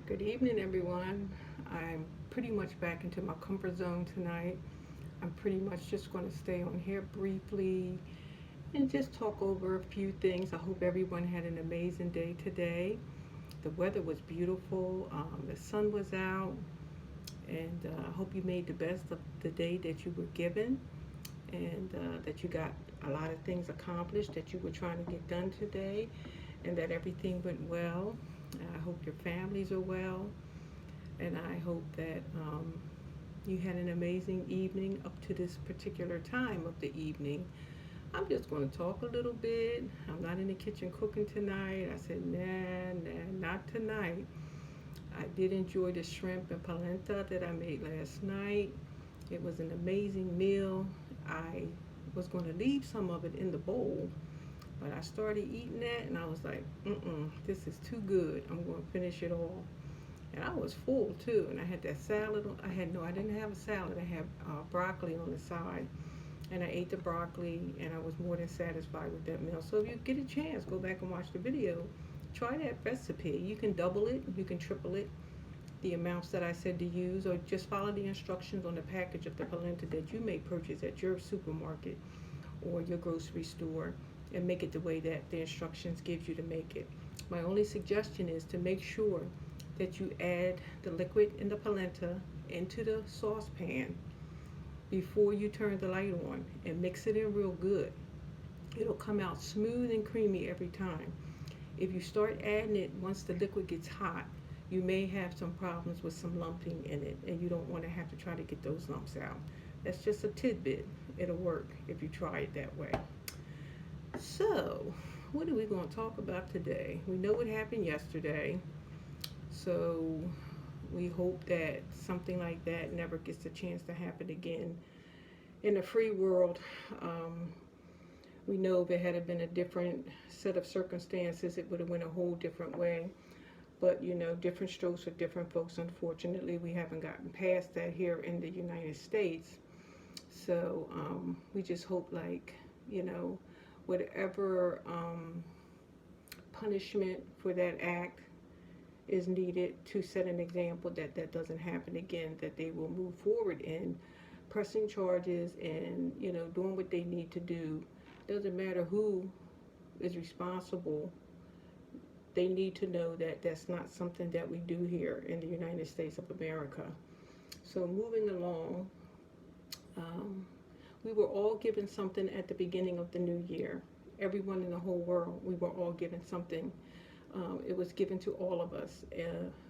Good evening, everyone. I'm pretty much back into my comfort zone tonight. I'm pretty much just going to stay on here briefly and just talk over a few things. I hope everyone had an amazing day today. The weather was beautiful, the sun was out, and I hope you made the best of the day that you were given and that you got a lot of things accomplished that you were trying to get done today and that everything went well. I hope your families are well, and I hope that you had an amazing evening up to this particular time of the evening. I'm just going to talk a little bit. I'm not in the kitchen cooking tonight. I said, nah, not tonight. I did enjoy the shrimp and polenta that I made last night. It was an amazing meal. I was going to leave some of it in the bowl, but I started eating that and I was like, this is too good. I'm going to finish it all. And I was full too. And I had that salad. I didn't have a salad. I had broccoli on the side. And I ate the broccoli and I was more than satisfied with that meal. So if you get a chance, go back and watch the video. Try that recipe. You can double it, you can triple it, the amounts that I said to use, or just follow the instructions on the package of the polenta that you may purchase at your supermarket or your grocery store and make it the way that the instructions gives you to make it. My only suggestion is to make sure that you add the liquid in the polenta into the saucepan before you turn the light on and mix it in real good. It'll come out smooth and creamy every time. If you start adding it once the liquid gets hot, you may have some problems with some lumping in it, and you don't want to have to try to get those lumps out. That's just a tidbit. It'll work if you try it that way. So, what are we going to talk about today? We know what happened yesterday, so we hope that something like that never gets a chance to happen again. In a free world, um, we know if it had been a different set of circumstances, it would have went a whole different way. But different strokes for different folks. Unfortunately, we haven't gotten past that here in the United States. So we just hope, like, whatever punishment for that act is needed to set an example that that doesn't happen again, that they will move forward in pressing charges and doing what they need to do. Doesn't matter who is responsible. They need to know that that's not something that we do here in the United States of America. So moving along, um, we were all given something at the beginning of the new year. Everyone in the whole world, we were all given something. It was given to all of us,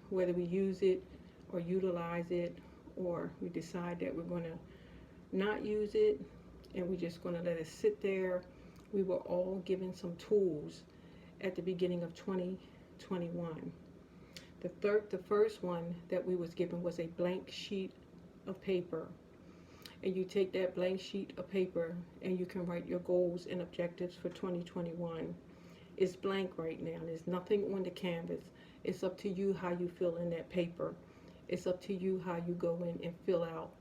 whether we use it or utilize it, or we decide that we're going to not use it and we're just going to let it sit there. We were all given some tools at the beginning of 2021. The first one that we was given was a blank sheet of paper. And you take that blank sheet of paper and you can write your goals and objectives for 2021. It's blank right now. There's nothing on the canvas. It's up to you how you fill in that paper. It's up to you how you go in and fill out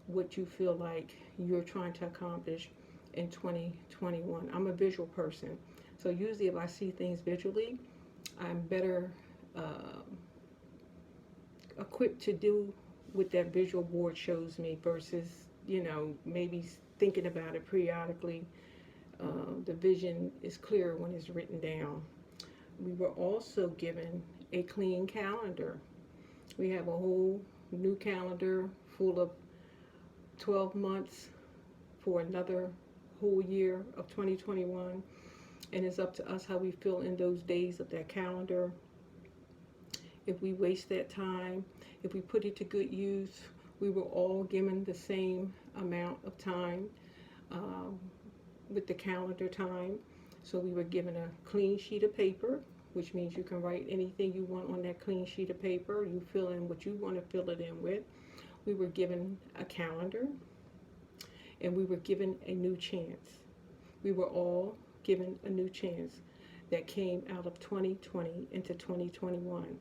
what you feel like you're trying to accomplish in 2021. I'm a visual person. So usually if I see things visually, I'm better uh, equipped to do what that visual board shows me versus, maybe thinking about it periodically. The vision is clearer when it's written down. We were also given a clean calendar. We have a whole new calendar full of 12 months for another whole year of 2021. And it's up to us how we feel in those days of that calendar. If we waste that time, if we put it to good use, we were all given the same amount of time um, with the calendar time. So we were given a clean sheet of paper, which means you can write anything you want on that clean sheet of paper. You fill in what you want to fill it in with. We were given a calendar, and we were given a new chance. We were all given a new chance that came out of 2020 into 2021.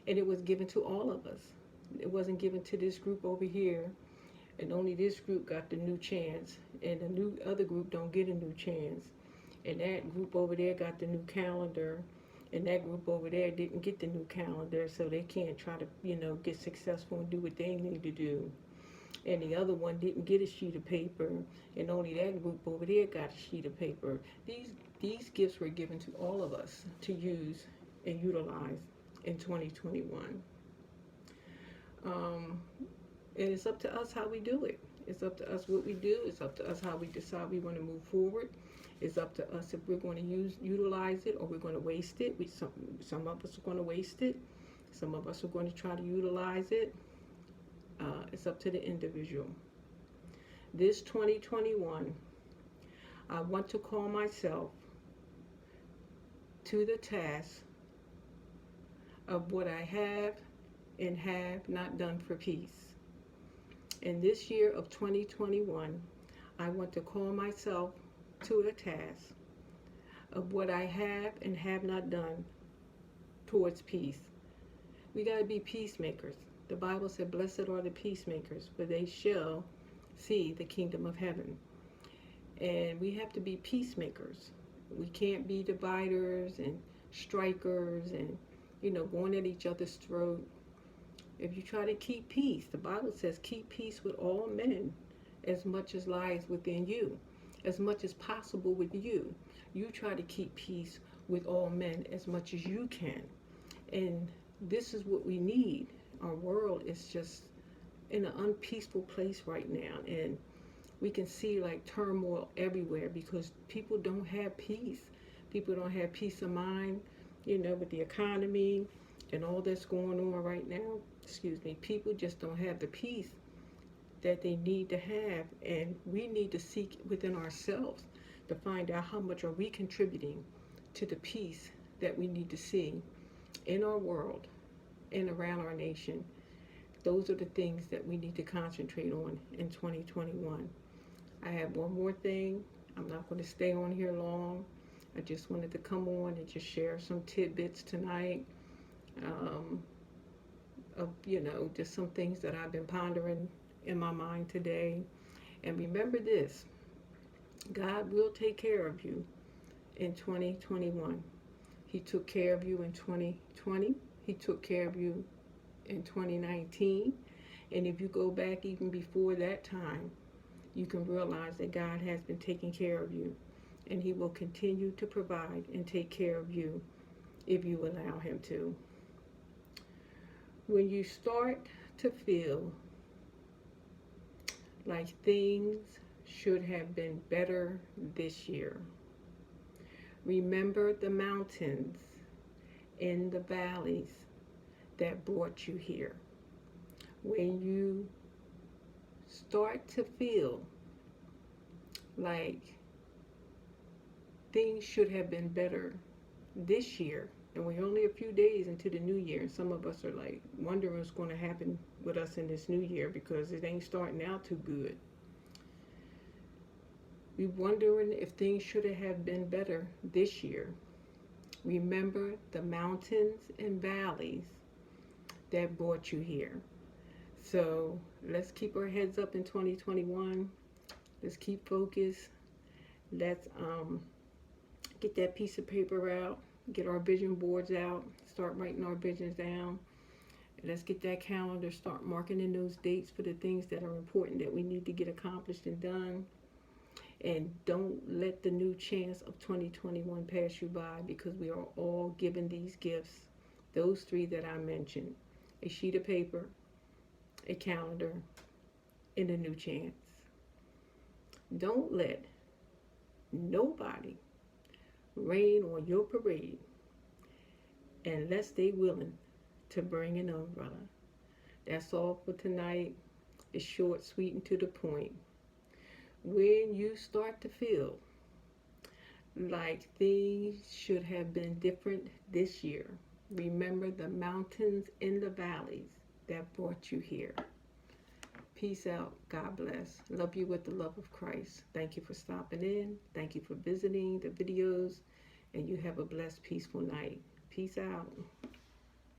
And it was given to all of us. It wasn't given to this group over here, and only this group got the new chance, and the new other group don't get a new chance. And that group over there got the new calendar, And that group over there didn't get the new calendar, so they can't try to, get successful and do what they need to do. And the other one didn't get a sheet of paper, and only that group over there got a sheet of paper. These gifts were given to all of us to use and utilize in 2021. Um, and it's up to us how we do it. It's up to us what we do. It's up to us how we decide we want to move forward. It's up to us if we're going to utilize it or we're going to waste it. Some of us are going to waste it. Some of us are going to try to utilize it. It's up to the individual. This 2021, I want to call myself to the task of what I have and have not done for peace. In this year of 2021, I want to call myself to the task of what I have and have not done towards peace. We got to be peacemakers. The Bible said, blessed are the peacemakers, for they shall see the kingdom of heaven. And we have to be peacemakers. We can't be dividers and strikers and, going at each other's throat. If you try to keep peace, the Bible says, keep peace with all men as much as lies within you, as much as possible with you. You try to keep peace with all men as much as you can. And this is what we need. Our world is just in an unpeaceful place right now, and we can see like turmoil everywhere because people don't have peace. People don't have peace of mind, with the economy and all that's going on right now. People just don't have the peace that they need to have, and we need to seek within ourselves to find out how much are we contributing to the peace that we need to see in our world and around our nation. Those are the things that we need to concentrate on in 2021. I have one more thing. I'm not going to stay on here long. I just wanted to come on and just share some tidbits tonight of, just some things that I've been pondering in my mind today. And remember this, God will take care of you in 2021. He took care of you in 2020. He took care of you in 2019. And if you go back even before that time, you can realize that God has been taking care of you. And He will continue to provide and take care of you if you allow Him to. When you start to feel like things should have been better this year, remember the mountains and the valleys that brought you here. When you start to feel like things should have been better this year, and we're only a few days into the new year, and some of us are like wondering what's going to happen with us in this new year because it ain't starting out too good. We're wondering if things should have been better this year. Remember the mountains and valleys that brought you here. So let's keep our heads up in 2021. Let's keep focused. Let's get that piece of paper out, get our vision boards out, start writing our visions down. Let's get that calendar, start marking in those dates for the things that are important that we need to get accomplished and done. And don't let the new chance of 2021 pass you by, because we are all given these gifts, those three that I mentioned: a sheet of paper, a calendar, and a new chance. Don't let nobody rain on your parade unless they willing to bring an umbrella. That's all for tonight. It's short, sweet, and to the point. When you start to feel like things should have been different this year, remember the mountains and the valleys that brought you here. Peace out. God bless. Love you with the love of Christ. Thank you for stopping in. Thank you for visiting the videos. And you have a blessed, peaceful night. Peace out.